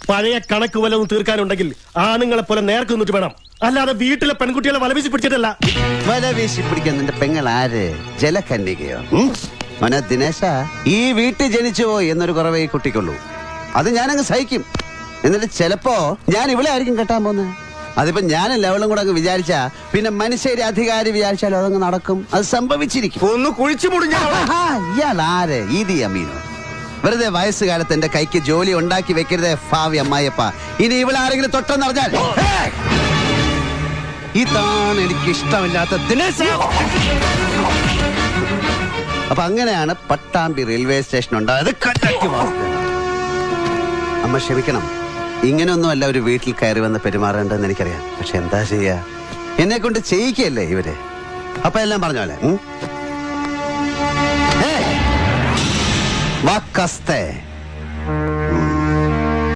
പഴയ കണക്ക് വല്ലതും തീർക്കാനുണ്ടെങ്കിൽ ആണുങ്ങളെ പോലെ നേർക്ക് നിന്നിട്ട് വേണം, അല്ലാതെ വീട്ടിലെ പെൺകുട്ടികളെ വലവീശി പിടിച്ചിട്ടല്ല. വലവീശി പിടിക്കാൻ നിന്റെ പെങ്ങൾ ആര്? ജലകന്യകയോ? മോനെ ദിനേശ, ഈ വീട്ടിൽ ജനിച്ചു പോയി എന്നൊരു കുറവേ ഈ കുട്ടിക്കുള്ളൂ. അത് ഞാനങ്ങ് സഹിക്കും. എന്നിട്ട് ചിലപ്പോ ഞാൻ ഇവിടെ ആയിരിക്കും കെട്ടാൻ പോകുന്നത്. അതിപ്പോ ഞാനും ലവളും കൂടെ അങ്ങ് വിചാരിച്ചാ പിന്നെ മനുഷ്യരെ അധികാരി വിചാരിച്ചാലും അതങ്ങ് നടക്കും. അത് സംഭവിച്ചിരിക്കും. ഒന്ന് കുഴിച്ചു മുടിഞ്ഞ ഇയാൾ ആര്? ഈദി അമീനോ? വെറുതെ വയസ്സുകാലത്ത് എന്റെ കൈക്ക് ജോലി ഉണ്ടാക്കി വെക്കരുതേ ഭാവി അമ്മായിയപ്പ. ഇനി ഇവിടെ ആരെങ്കിലും തൊട്ടെന്ന് പറഞ്ഞാൽ ഇതാണ് എനിക്ക് ഇഷ്ടമില്ലാത്ത ദിനേശ. അപ്പൊ അങ്ങനെയാണ് പട്ടാമ്പി റെയിൽവേ സ്റ്റേഷൻ ഉണ്ടായത്. അമ്മ ക്ഷമിക്കണം. ഇങ്ങനെയൊന്നുമല്ല ഒരു വീട്ടിൽ കയറി വന്ന് പെരുമാറേണ്ടതെന്ന് എനിക്കറിയാം. പക്ഷെ എന്താ ചെയ്യാ, എന്നെ കൊണ്ട് ചെയ്യിക്കല്ലേ ഇവര്. അപ്പൊ എല്ലാം പറഞ്ഞോലെ വാക്കസ്തേ